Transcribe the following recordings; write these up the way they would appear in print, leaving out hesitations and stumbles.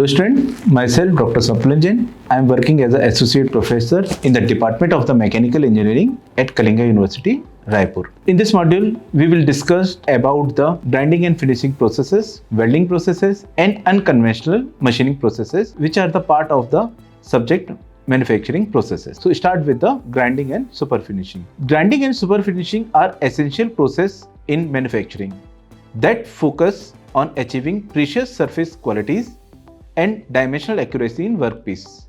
student, myself Dr. Swapnil Jain. I am working as an associate professor in the Department of the Mechanical Engineering at Kalinga University, Raipur. In this module, we will discuss about the grinding and finishing processes, welding processes and unconventional machining processes which are the part of the subject manufacturing processes. So start with the grinding and super finishing. Grinding and super finishing are essential process in manufacturing that focus on achieving precious surface qualities and dimensional accuracy in workpiece.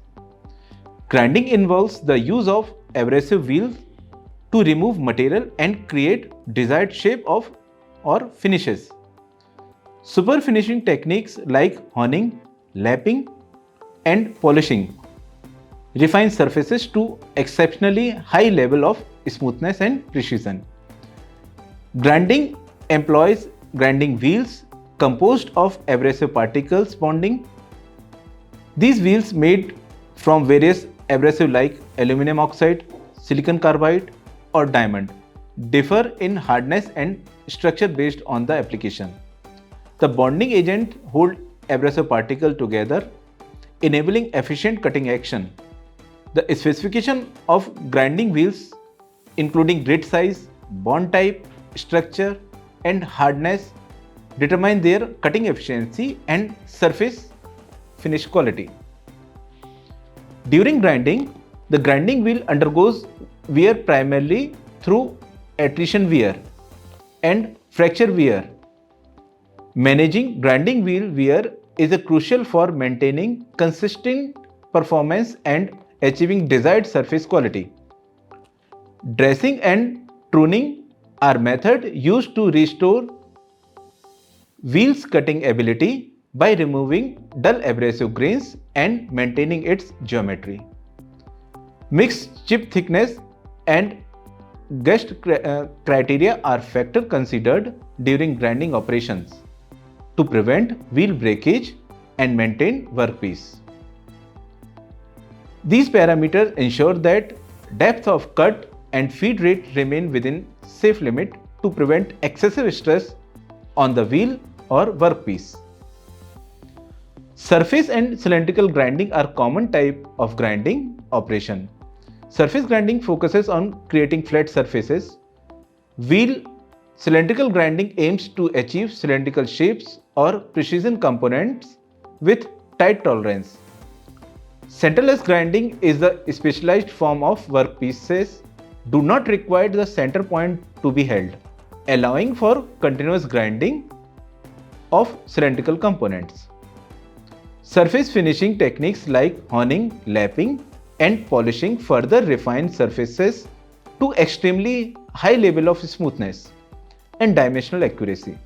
Grinding involves the use of abrasive wheels to remove material and create desired shape of or finishes. Super finishing techniques like honing, lapping and polishing refine surfaces to exceptionally high level of smoothness and precision. Grinding employs grinding wheels composed of abrasive particles bonding. These wheels made from various abrasive like aluminum oxide, silicon carbide or diamond differ in hardness and structure based on the application. The bonding agent hold abrasive particle together, enabling efficient cutting action. The specification of grinding wheels including grit size, bond type, structure and hardness determine their cutting efficiency and surface finish quality. During grinding, the grinding wheel undergoes wear primarily through attrition wear and fracture wear. Managing grinding wheel wear is crucial for maintaining consistent performance and achieving desired surface quality. Dressing and pruning are methods used to restore wheel's cutting ability by removing dull abrasive grains and maintaining its geometry. Mixed chip thickness and gust criteria are factors considered during grinding operations to prevent wheel breakage and maintain workpiece. These parameters ensure that depth of cut and feed rate remain within safe limit to prevent excessive stress on the wheel or workpiece. Surface and cylindrical grinding are common type of grinding operation. Surface grinding focuses on creating flat surfaces. Wheel cylindrical grinding aims to achieve cylindrical shapes or precision components with tight tolerance. Centerless grinding is the specialized form of workpieces do not require the center point to be held, allowing for continuous grinding of cylindrical components. Surface finishing techniques like honing, lapping and polishing further refine surfaces to extremely high level of smoothness and dimensional accuracy.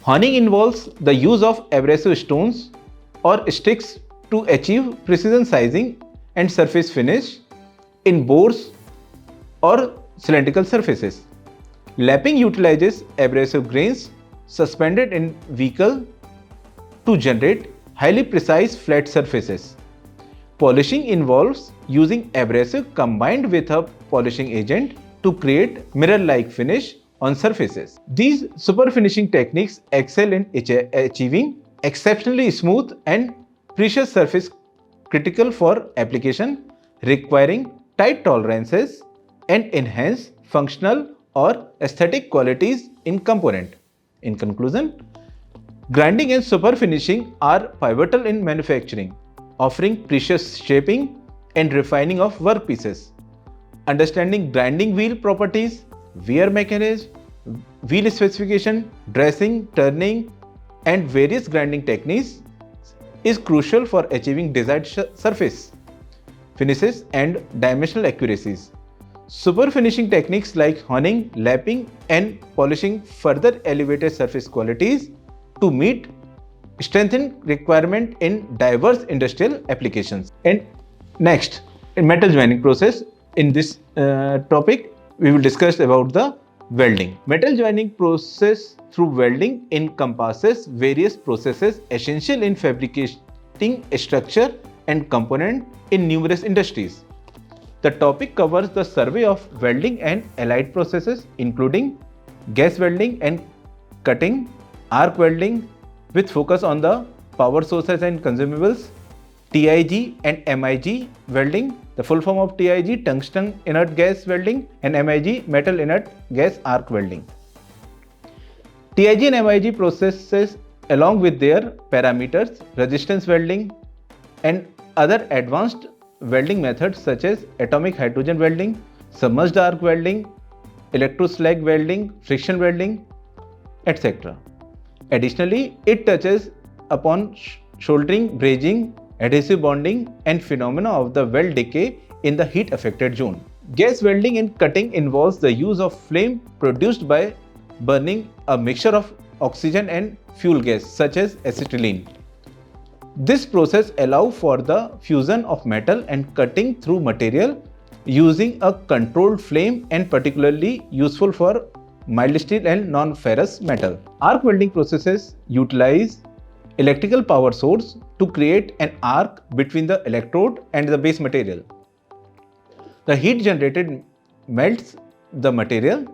Honing involves the use of abrasive stones or sticks to achieve precision sizing and surface finish in bores or cylindrical surfaces. Lapping utilizes abrasive grains suspended in vehicle to generate highly precise flat surfaces. Polishing involves using abrasive combined with a polishing agent to create mirror-like finish on surfaces. These super finishing techniques excel in achieving exceptionally smooth and precious surface critical for application requiring tight tolerances and enhance functional or aesthetic qualities in component. In conclusion, grinding and super finishing are pivotal in manufacturing, offering precious shaping and refining of workpieces. Understanding grinding wheel properties, wear mechanism, wheel specification, dressing, turning, and various grinding techniques is crucial for achieving desired surface finishes and dimensional accuracies. Super finishing techniques like honing, lapping, and polishing further elevated surface qualities to meet strengthened requirement in diverse industrial applications. And next, in metal joining process, in this topic, we will discuss about the welding. Metal joining process through welding encompasses various processes essential in fabricating a structure and component in numerous industries. The topic covers the survey of welding and allied processes including gas welding and cutting, arc welding with focus on the power sources and consumables, TIG and MIG welding. The full form of TIG, tungsten inert gas welding, and MIG, metal inert gas arc welding. TIG and MIG processes, along with their parameters, resistance welding and other advanced welding methods such as atomic hydrogen welding, submerged arc welding, electroslag welding, friction welding, etc. Additionally, it touches upon soldering, brazing, adhesive bonding, and phenomena of the weld decay in the heat affected zone. Gas welding and cutting involves the use of flame produced by burning a mixture of oxygen and fuel gas such as acetylene. This process allows for the fusion of metal and cutting through material using a controlled flame, and particularly useful for mild steel and non-ferrous metal. Arc welding processes utilize electrical power source to create an arc between the electrode and the base material. The heat generated melts the material,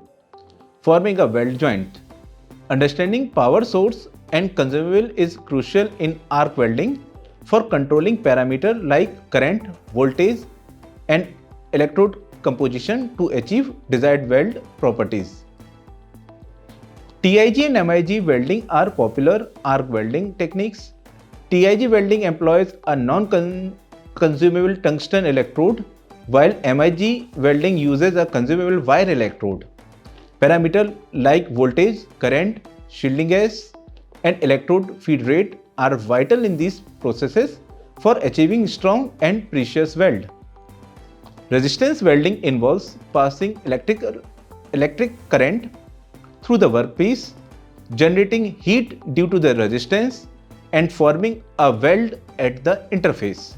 forming a weld joint. Understanding power source and consumable is crucial in arc welding for controlling parameters like current, voltage, and electrode composition to achieve desired weld properties. TIG and MIG welding are popular arc welding techniques. TIG welding employs a non-consumable tungsten electrode, while MIG welding uses a consumable wire electrode. Parameters like voltage, current, shielding gas, and electrode feed rate are vital in these processes for achieving strong and precious weld. Resistance welding involves passing electric current through the workpiece, generating heat due to the resistance, and forming a weld at the interface.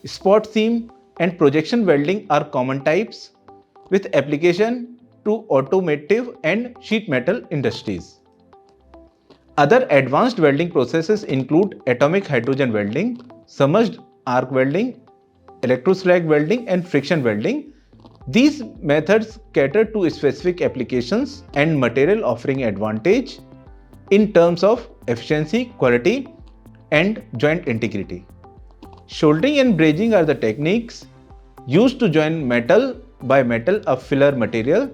Spot seam and projection welding are common types with application to automotive and sheet metal industries. Other advanced welding processes include atomic hydrogen welding, submerged arc welding, electroslag welding, and friction welding. These methods cater to specific applications and material offering advantage in terms of efficiency, quality, and joint integrity. Soldering and brazing are the techniques used to join metal by metal a filler material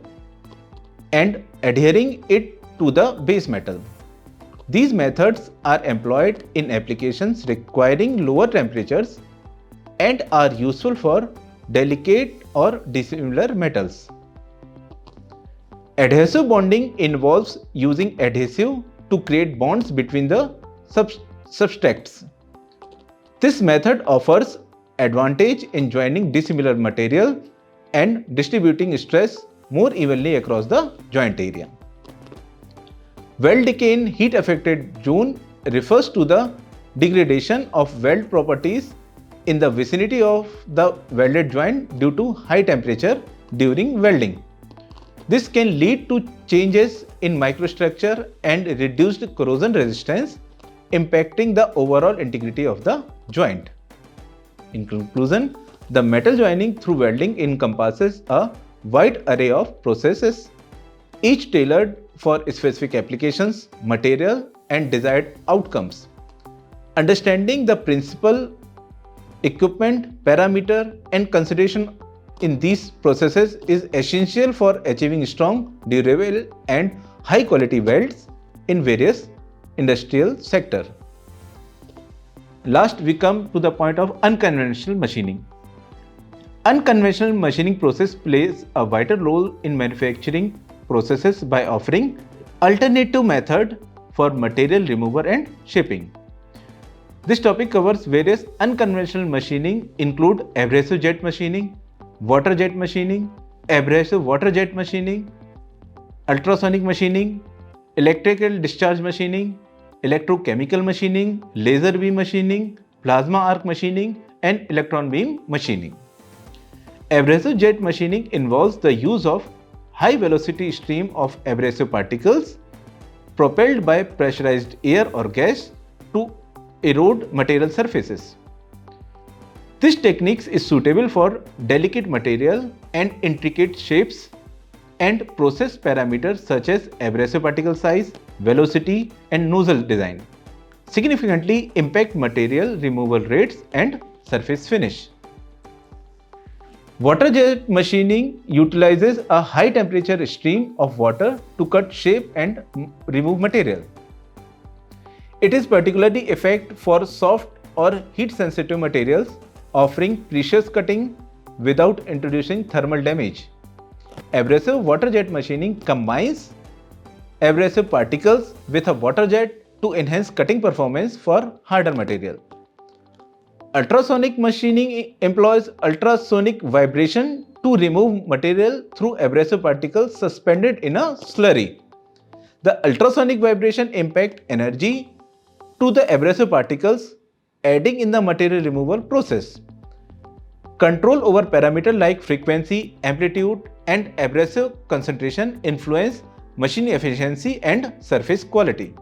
and adhering it to the base metal. These methods are employed in applications requiring lower temperatures and are useful for delicate or dissimilar metals. Adhesive bonding involves using adhesive to create bonds between the substrates. This method offers advantage in joining dissimilar material and distributing stress more evenly across the joint area. Weld decay in heat affected zone refers to the degradation of weld properties in the vicinity of the welded joint due to high temperature during welding. This can lead to changes in microstructure and reduced corrosion resistance, impacting the overall integrity of the joint. In conclusion, the metal joining through welding encompasses a wide array of processes, each tailored for specific applications, material, and desired outcomes. Understanding the principle, equipment, parameter, and consideration in these processes is essential for achieving strong, durable, and high quality welds in various industrial sectors. Last, we come to the point of unconventional machining. Unconventional machining process plays a vital role in manufacturing processes by offering alternative method for material removal and shaping. This topic covers various unconventional machining include abrasive jet machining, water jet machining, abrasive water jet machining, ultrasonic machining, electrical discharge machining, electrochemical machining, laser beam machining, plasma arc machining, and electron beam machining. Abrasive jet machining involves the use of high velocity stream of abrasive particles propelled by pressurized air or gas to erode material surfaces. This technique is suitable for delicate material and intricate shapes and process parameters such as abrasive particle size, velocity, and nozzle design. significantly impact material removal rates and surface finish. Water jet machining utilizes a high temperature stream of water to cut shape and remove material. It is particularly effective for soft or heat sensitive materials, offering precious cutting without introducing thermal damage. Abrasive water jet machining combines abrasive particles with a water jet to enhance cutting performance for harder material. Ultrasonic machining employs ultrasonic vibration to remove material through abrasive particles suspended in a slurry. The ultrasonic vibration impact energy to the abrasive particles, aiding in the material removal process. Control over parameters like frequency, amplitude, and abrasive concentration influence machine efficiency and surface quality.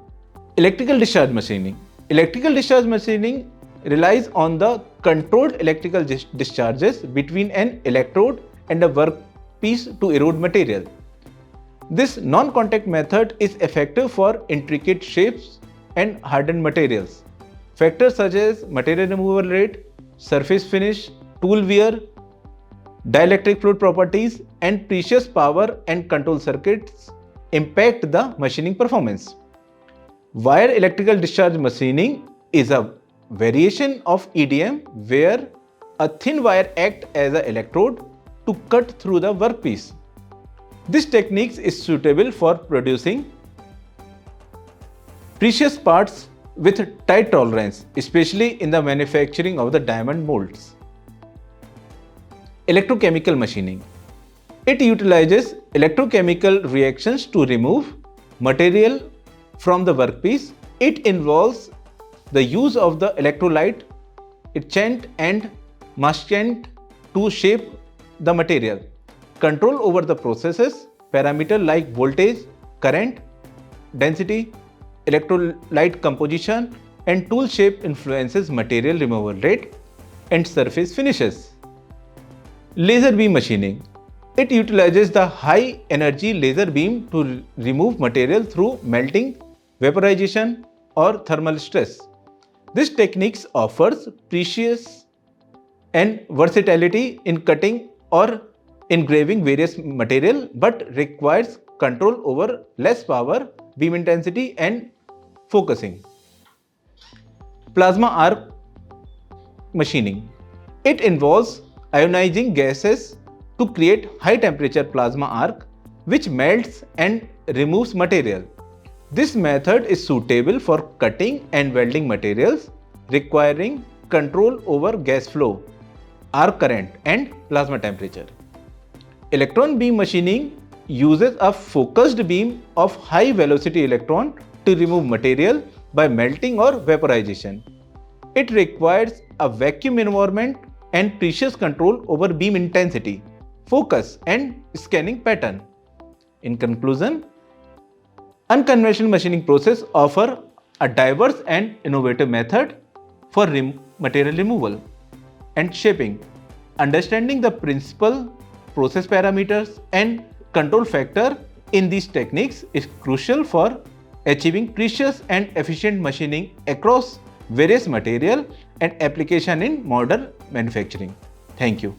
Electrical discharge machining. Electrical discharge machining relies on the controlled electrical discharges between an electrode and a workpiece to erode material. This non-contact method is effective for intricate shapes and hardened materials. Factors such as material removal rate, surface finish, tool wear, dielectric fluid properties, and precious power and control circuits impact the machining performance. Wire electrical discharge machining is a variation of EDM where a thin wire acts as an electrode to cut through the workpiece. This technique is suitable for producing precious parts with tight tolerance, especially in the manufacturing of the diamond molds. Electrochemical machining. It utilizes electrochemical reactions to remove material from the workpiece. It involves the use of the electrolyte, etchant and maskant to shape the material. Control over the processes, parameters like voltage, current, density, electrolyte composition, and tool shape influences material removal rate and surface finishes. Laser beam machining. It utilizes the high energy laser beam to remove material through melting, vaporization, or thermal stress. This technique offers precision and versatility in cutting or engraving various material but requires control over less power, beam intensity and focusing. Plasma arc machining. It involves ionizing gases to create high temperature plasma arc which melts and removes material. This method is suitable for cutting and welding materials requiring control over gas flow, arc current and plasma temperature. Electron beam machining uses a focused beam of high velocity electron to remove material by melting or vaporization. It requires a vacuum environment and precious control over beam intensity, focus and scanning pattern. In conclusion, unconventional machining process offer a diverse and innovative method for material removal and shaping. Understanding the principal, process parameters and control factor in these techniques is crucial for achieving precious and efficient machining across various material and application in modern manufacturing. Thank you.